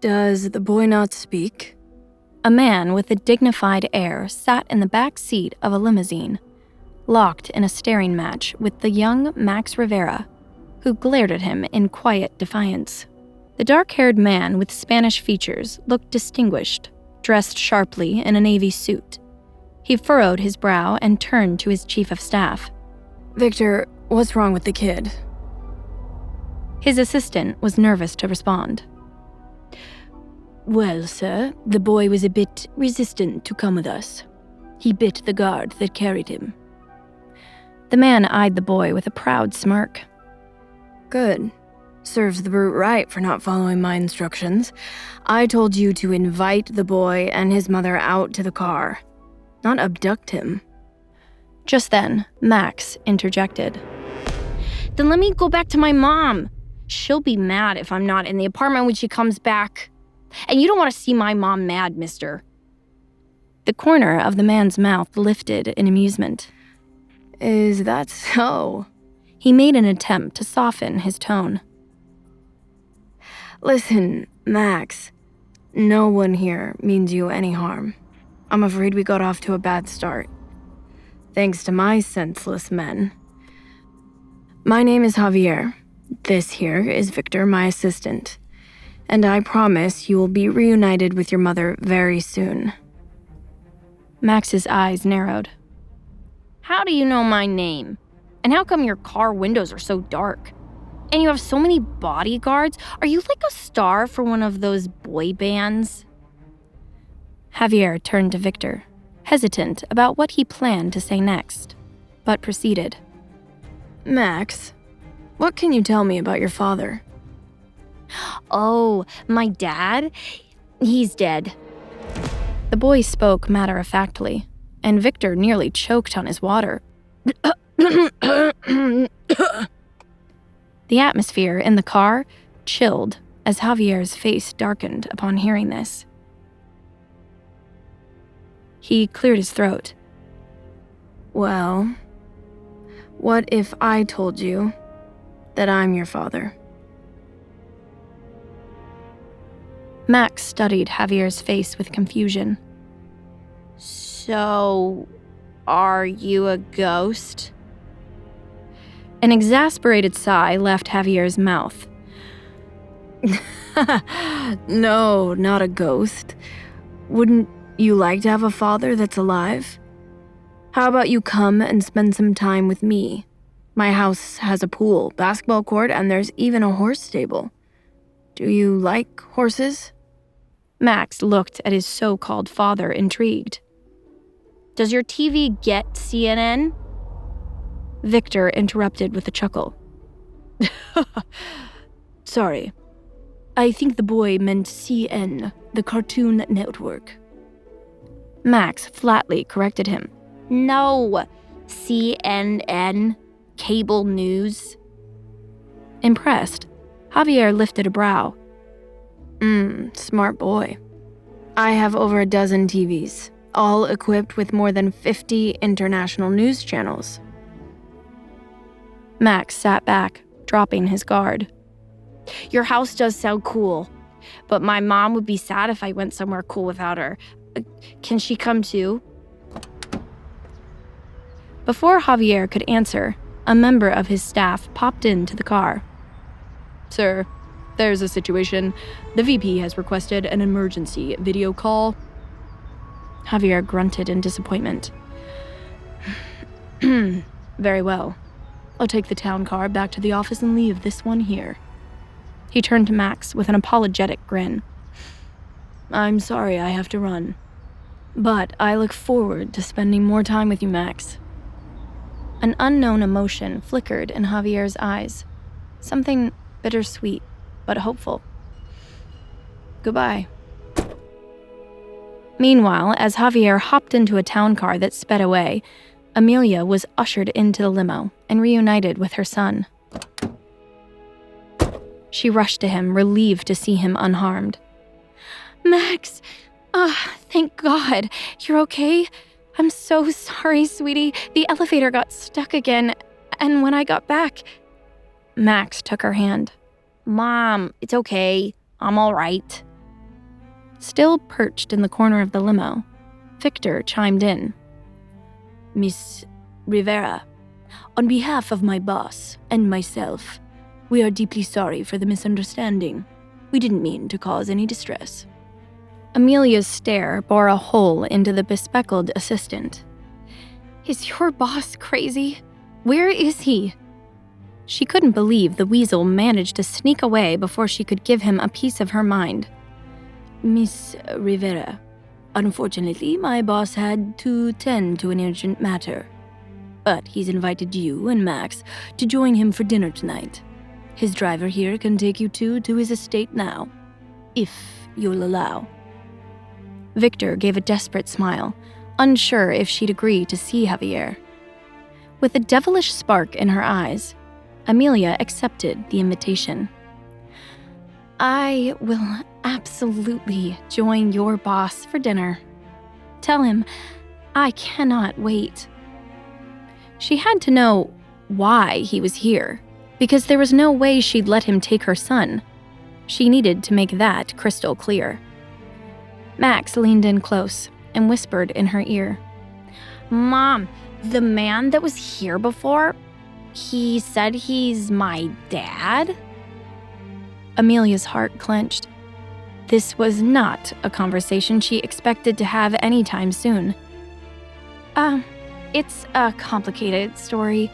Does the boy not speak? A man with a dignified air sat in the back seat of a limousine, locked in a staring match with the young Max Rivera, who glared at him in quiet defiance. The dark-haired man with Spanish features looked distinguished, dressed sharply in a navy suit. He furrowed his brow and turned to his chief of staff. Victor, what's wrong with the kid? His assistant was nervous to respond. Well, sir, the boy was a bit resistant to come with us. He bit the guard that carried him. The man eyed the boy with a proud smirk. Good. Serves the brute right for not following my instructions. I told you to invite the boy and his mother out to the car, not abduct him. Just then, Max interjected. Then let me go back to my mom. She'll be mad if I'm not in the apartment when she comes back. And you don't want to see my mom mad, mister. The corner of the man's mouth lifted in amusement. Is that so? He made an attempt to soften his tone. Listen, Max, no one here means you any harm. I'm afraid we got off to a bad start. Thanks to my senseless men. My name is Javier. This here is Victor, my assistant. And I promise you will be reunited with your mother very soon. Max's eyes narrowed. How do you know my name? And how come your car windows are so dark? And you have so many bodyguards? Are you like a star for one of those boy bands? Javier turned to Victor, hesitant about what he planned to say next, but proceeded. Max, what can you tell me about your father? Oh, my dad? He's dead. The boy spoke matter-of-factly, and Victor nearly choked on his water. The atmosphere in the car chilled as Javier's face darkened upon hearing this. He cleared his throat. Well, what if I told you that I'm your father? Max studied Javier's face with confusion. So, are you a ghost? An exasperated sigh left Javier's mouth. No, not a ghost. Wouldn't you like to have a father that's alive? How about you come and spend some time with me? My house has a pool, basketball court, and there's even a horse stable. Do you like horses? Max looked at his so-called father, intrigued. Does your TV get CNN? Victor interrupted with a chuckle. Sorry. I think the boy meant CN, the Cartoon Network. Max flatly corrected him. No, CNN, cable news. Impressed, Javier lifted a brow. Smart boy. I have over a dozen TVs, all equipped with more than 50 international news channels. Max sat back, dropping his guard. Your house does sound cool, but my mom would be sad if I went somewhere cool without her. Can she come too? Before Javier could answer, a member of his staff popped into the car. Sir, there's a situation. The VP has requested an emergency video call. Javier grunted in disappointment. Very well. I'll take the town car back to the office and leave this one here. He turned to Max with an apologetic grin. I'm sorry I have to run, but I look forward to spending more time with you, Max. An unknown emotion flickered in Javier's eyes. Something bittersweet, but hopeful. Goodbye. Meanwhile, as Javier hopped into a town car that sped away, Amelia was ushered into the limo and reunited with her son. She rushed to him, relieved to see him unharmed. Max, thank God. You're okay? I'm so sorry, sweetie. The elevator got stuck again, and when I got back... Max took her hand. Mom, it's okay. I'm all right. Still perched in the corner of the limo, Victor chimed in. Miss Rivera, on behalf of my boss and myself, we are deeply sorry for the misunderstanding. We didn't mean to cause any distress. Amelia's stare bore a hole into the bespectacled assistant. Is your boss crazy? Where is he? She couldn't believe the weasel managed to sneak away before she could give him a piece of her mind. Miss Rivera, unfortunately, my boss had to tend to an urgent matter. But he's invited you and Max to join him for dinner tonight. His driver here can take you two to his estate now, if you'll allow. Victor gave a desperate smile, unsure if she'd agree to see Javier. With a devilish spark in her eyes, Amelia accepted the invitation. I will absolutely join your boss for dinner. Tell him I cannot wait. She had to know why he was here, because there was no way she'd let him take her son. She needed to make that crystal clear. Max leaned in close and whispered in her ear. Mom, the man that was here before, he said he's my dad? Amelia's heart clenched. This was not a conversation she expected to have anytime soon. It's a complicated story.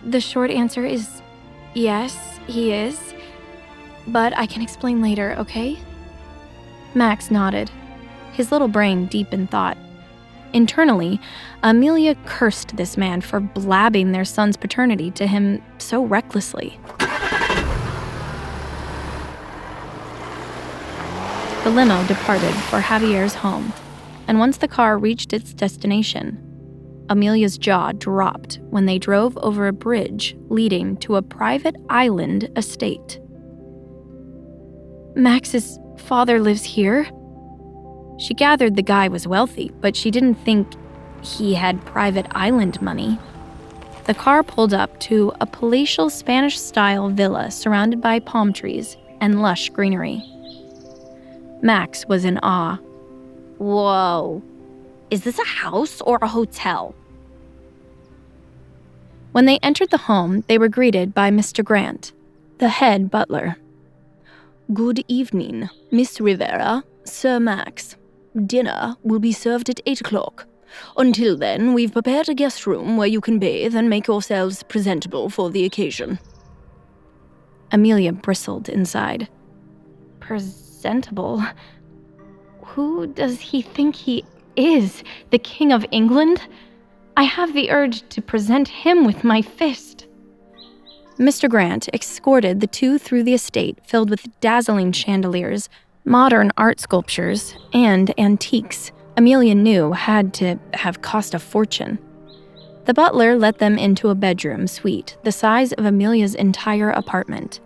The short answer is yes, he is. But I can explain later, okay? Max nodded, his little brain deep in thought. Internally, Amelia cursed this man for blabbing their son's paternity to him so recklessly. The limo departed for Javier's home, and once the car reached its destination, Amelia's jaw dropped when they drove over a bridge leading to a private island estate. Max's father lives here? She gathered the guy was wealthy, but she didn't think he had private island money. The car pulled up to a palatial Spanish-style villa surrounded by palm trees and lush greenery. Max was in awe. Whoa. Is this a house or a hotel? When they entered the home, they were greeted by Mr. Grant, the head butler. Good evening, Miss Rivera, Sir Max. Dinner will be served at 8 o'clock. Until then, we've prepared a guest room where you can bathe and make yourselves presentable for the occasion. Amelia bristled inside. Presentable? Who does he think he is? The King of England? I have the urge to present him with my fist. Mr. Grant escorted the two through the estate filled with dazzling chandeliers, modern art sculptures, and antiques Amelia knew had to have cost a fortune. The butler let them into a bedroom suite the size of Amelia's entire apartment.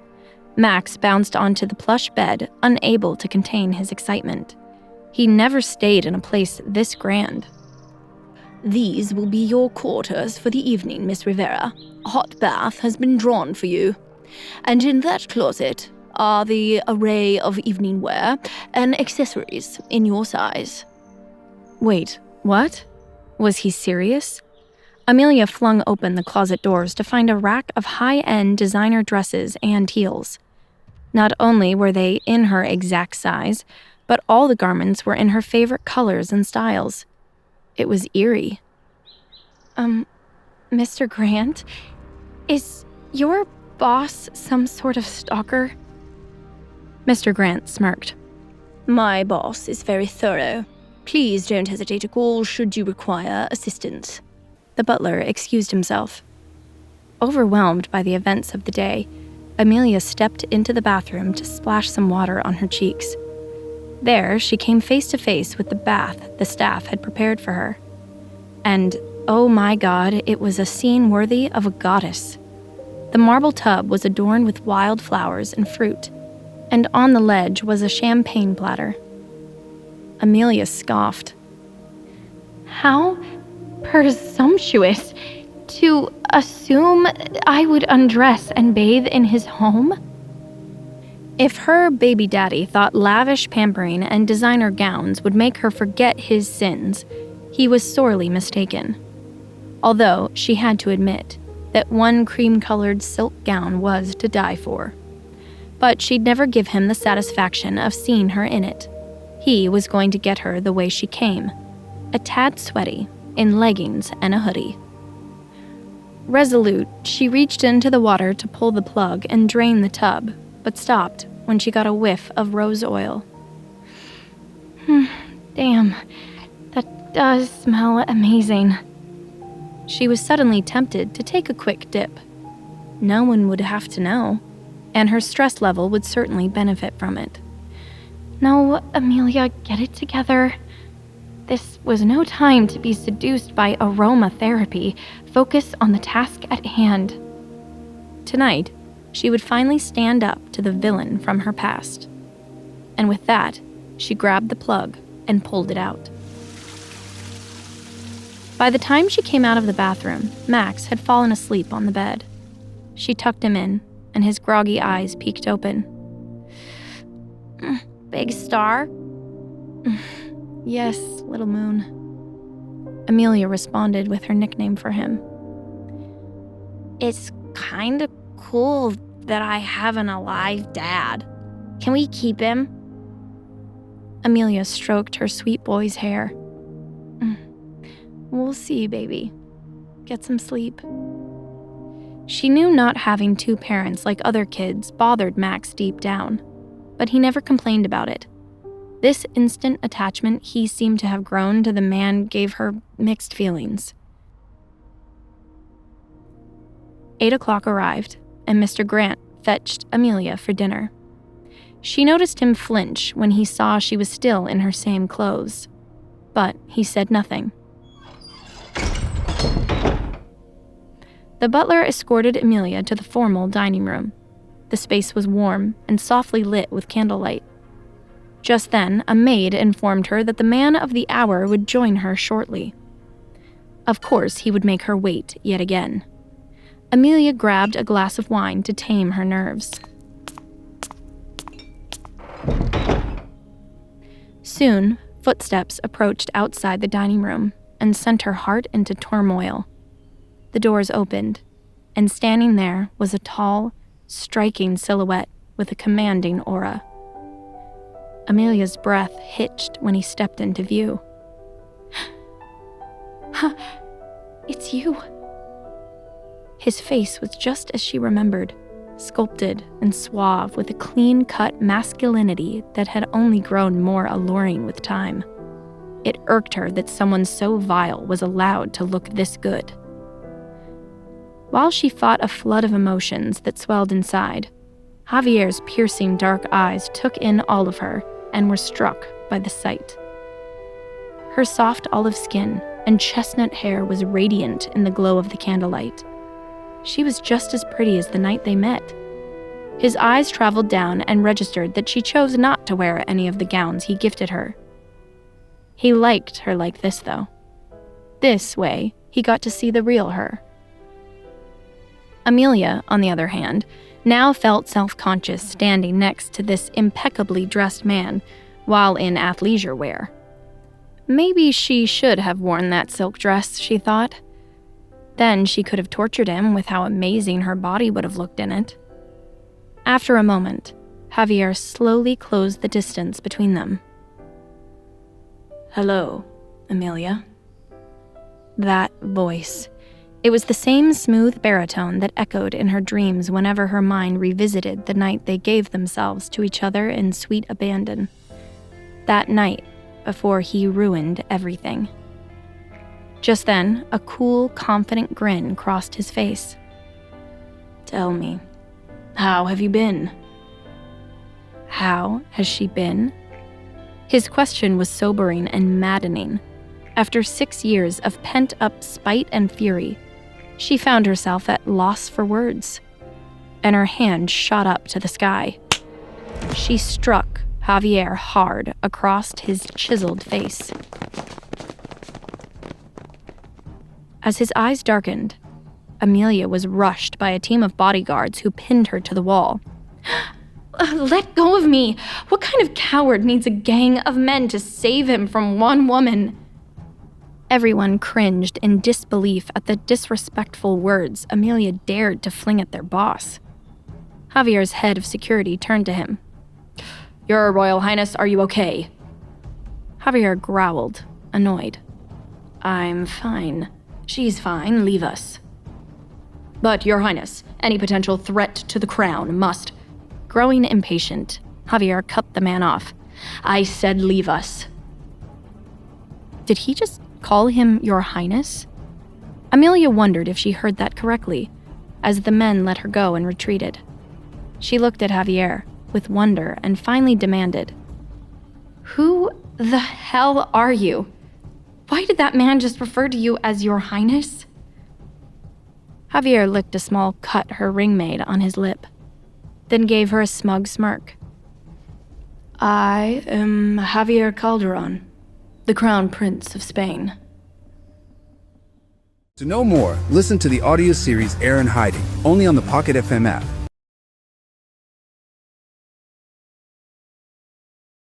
Max bounced onto the plush bed, unable to contain his excitement. He never stayed in a place this grand. These will be your quarters for the evening, Miss Rivera. A hot bath has been drawn for you. And in that closet are the array of evening wear and accessories in your size. Wait, what? Was he serious? Amelia flung open the closet doors to find a rack of high-end designer dresses and heels. Not only were they in her exact size, but all the garments were in her favorite colors and styles. It was eerie. Mr. Grant, is your boss some sort of stalker? Mr. Grant smirked. My boss is very thorough. Please don't hesitate to call should you require assistance. The butler excused himself. Overwhelmed by the events of the day, Amelia stepped into the bathroom to splash some water on her cheeks. There, she came face to face with the bath the staff had prepared for her. And, oh my God, it was a scene worthy of a goddess. The marble tub was adorned with wild flowers and fruit, and on the ledge was a champagne platter. Amelia scoffed. How presumptuous to assume I would undress and bathe in his home? If her baby daddy thought lavish pampering and designer gowns would make her forget his sins, he was sorely mistaken. Although she had to admit that one cream-colored silk gown was to die for. But she'd never give him the satisfaction of seeing her in it. He was going to get her the way she came, a tad sweaty, in leggings and a hoodie. Resolute, she reached into the water to pull the plug and drain the tub, but stopped when she got a whiff of rose oil. Damn, that does smell amazing. She was suddenly tempted to take a quick dip. No one would have to know, and her stress level would certainly benefit from it. No, Amelia, get it together. This was no time to be seduced by aromatherapy. Focus on the task at hand. Tonight, she would finally stand up to the villain from her past. And with that, she grabbed the plug and pulled it out. By the time she came out of the bathroom, Max had fallen asleep on the bed. She tucked him in, and his groggy eyes peeked open. Big star? Yes, little moon. Amelia responded with her nickname for him. It's kind of cool that I have an alive dad. Can we keep him? Amelia stroked her sweet boy's hair. We'll see, baby. Get some sleep. She knew not having two parents like other kids bothered Max deep down, but he never complained about it. This instant attachment he seemed to have grown to the man gave her mixed feelings. 8 o'clock arrived, and Mr. Grant fetched Amelia for dinner. She noticed him flinch when he saw she was still in her same clothes, but he said nothing. The butler escorted Amelia to the formal dining room. The space was warm and softly lit with candlelight. Just then, a maid informed her that the man of the hour would join her shortly. Of course, he would make her wait yet again. Amelia grabbed a glass of wine to tame her nerves. Soon, footsteps approached outside the dining room and sent her heart into turmoil. The doors opened, and standing there was a tall, striking silhouette with a commanding aura. Amelia's breath hitched when he stepped into view. It's you. His face was just as she remembered, sculpted and suave with a clean-cut masculinity that had only grown more alluring with time. It irked her that someone so vile was allowed to look this good. While she fought a flood of emotions that swelled inside, Javier's piercing dark eyes took in all of her and were struck by the sight. Her soft olive skin and chestnut hair was radiant in the glow of the candlelight. She was just as pretty as the night they met. His eyes traveled down and registered that she chose not to wear any of the gowns he gifted her. He liked her like this, though. This way, he got to see the real her. Amelia, on the other hand, now felt self-conscious standing next to this impeccably dressed man while in athleisure wear. Maybe she should have worn that silk dress, she thought. Then she could have tortured him with how amazing her body would have looked in it. After a moment, Javier slowly closed the distance between them. "Hello, Amelia." That voice. It was the same smooth baritone that echoed in her dreams whenever her mind revisited the night they gave themselves to each other in sweet abandon. That night before he ruined everything. Just then, a cool, confident grin crossed his face. "Tell me, how have you been?" How has she been? His question was sobering and maddening. After 6 years of pent-up spite and fury, she found herself at loss for words, and her hand shot up to the sky. She struck Javier hard across his chiseled face. As his eyes darkened, Amelia was rushed by a team of bodyguards who pinned her to the wall. Let go of me. What kind of coward needs a gang of men to save him from one woman? Everyone cringed in disbelief at the disrespectful words Amelia dared to fling at their boss. Javier's head of security turned to him. Your Royal Highness, are you okay? Javier growled, annoyed. I'm fine. She's fine, leave us. But, Your Highness, any potential threat to the crown must... Growing impatient, Javier cut the man off. I said leave us. Did he just call him Your Highness? Amelia wondered if she heard that correctly, as the men let her go and retreated. She looked at Javier with wonder and finally demanded, Who the hell are you? Why did that man just refer to you as Your Highness? Javier licked a small cut her ring made on his lip, then gave her a smug smirk. I am Javier Calderon, the Crown Prince of Spain. To know more, listen to the audio series Heir in Hiding, only on the Pocket FM app.